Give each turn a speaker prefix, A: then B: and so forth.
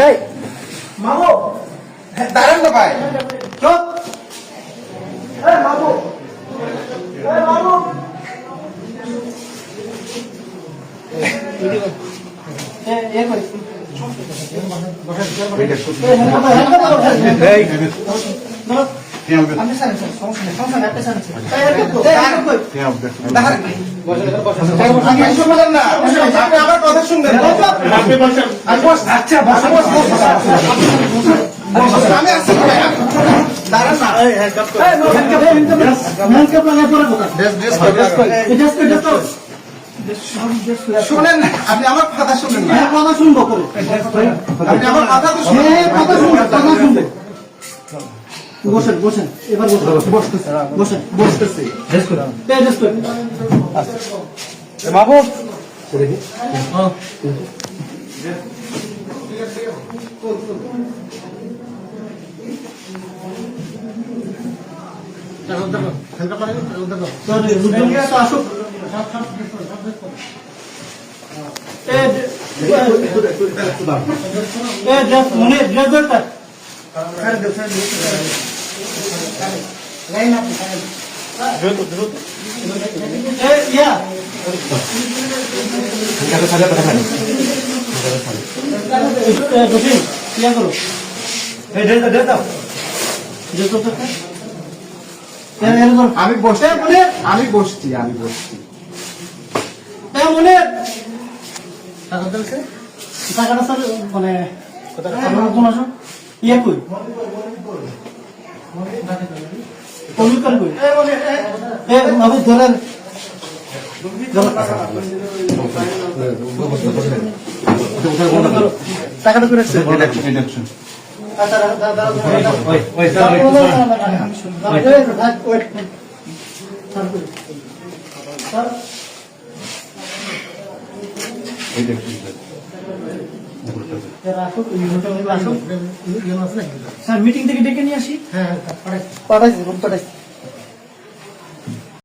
A: এই মামু দাঁড়ান না ভাই চুপ এই মামু আমার কথা শুনবেন আমি আসছি দাঁড়ান না শোনেন না আপনি আমার কথা শুনেন না কথা শুনবো আপনি আমার কথা তো শুনবেন বসেন বসেন এবার বসেন বসতেছি মাহবুব আসুক আমি বসে আমি বসছি মনে টাকাটা স্যার মানে কোন আসো ইয়ে কই কমিউনিকার কই আমি ধরেন টাকাটা করে স্যার মিটিং থেকে ডেকে নিয়ে আসি হ্যাঁ পাঠাইছি